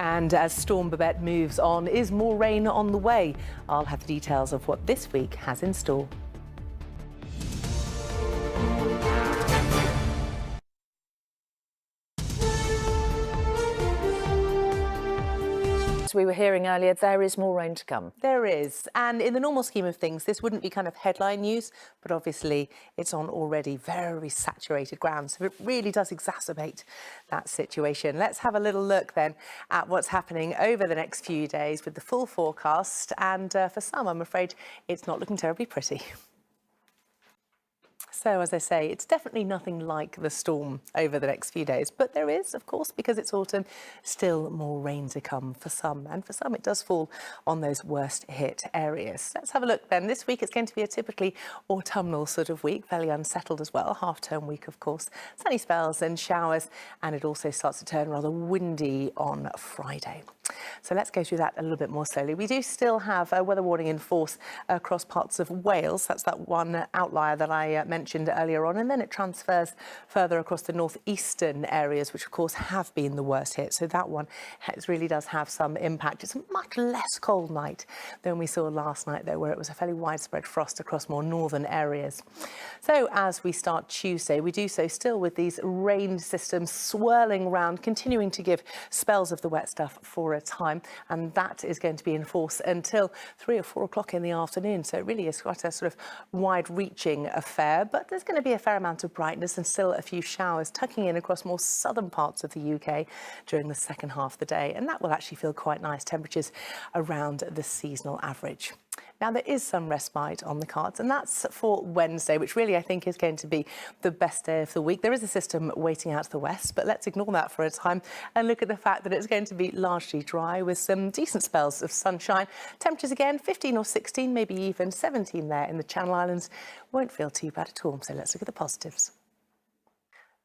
And as Storm Babette moves on, is more rain on the way? I'll have the details of what this week has in store. As we were hearing earlier, there is more rain to come. There is, and in the normal scheme of things, this wouldn't be kind of headline news, but obviously it's on already very saturated ground, so it really does exacerbate that situation. Let's have a little look then at what's happening over the next few days with the full forecast, and for some, I'm afraid it's not looking terribly pretty. So, as I say, it's definitely nothing like the storm over the next few days. But there is, of course, because it's autumn, still more rain to come for some. And for some, it does fall on those worst hit areas. Let's have a look then. This week, it's going to be a typically autumnal sort of week, fairly unsettled as well. Half-term week, of course. Sunny spells and showers. And it also starts to turn rather windy on Friday. So let's go through that a little bit more slowly. We do still have a weather warning in force across parts of Wales. That's that one outlier that I mentioned earlier on, and then it transfers further across the northeastern areas, which of course have been the worst hit. So that one really does have some impact. It's a much less cold night than we saw last night, though, where it was a fairly widespread frost across more northern areas. So as we start Tuesday, we do so still with these rain systems swirling around, continuing to give spells of the wet stuff for a time, and that is going to be in force until 3 or 4 o'clock in the afternoon. So it really is quite a sort of wide-reaching affair, but there's going to be a fair amount of brightness and still a few showers tucking in across more southern parts of the UK during the second half of the day, and that will actually feel quite nice. Temperatures around the seasonal average. Now, there is some respite on the cards, and that's for Wednesday, which really I think is going to be the best day of the week. There is a system waiting out to the west, but let's ignore that for a time and look at the fact that it's going to be largely dry with some decent spells of sunshine. Temperatures again, 15 or 16, maybe even 17 there in the Channel Islands. Won't feel too bad at all. So let's look at the positives.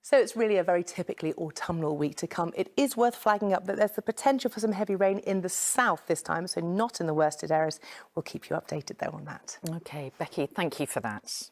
So it's really a very typically autumnal week to come. It is worth flagging up that there's the potential for some heavy rain in the south this time, so not in the worsted areas. We'll keep you updated though on that. OK, Becky, thank you for that.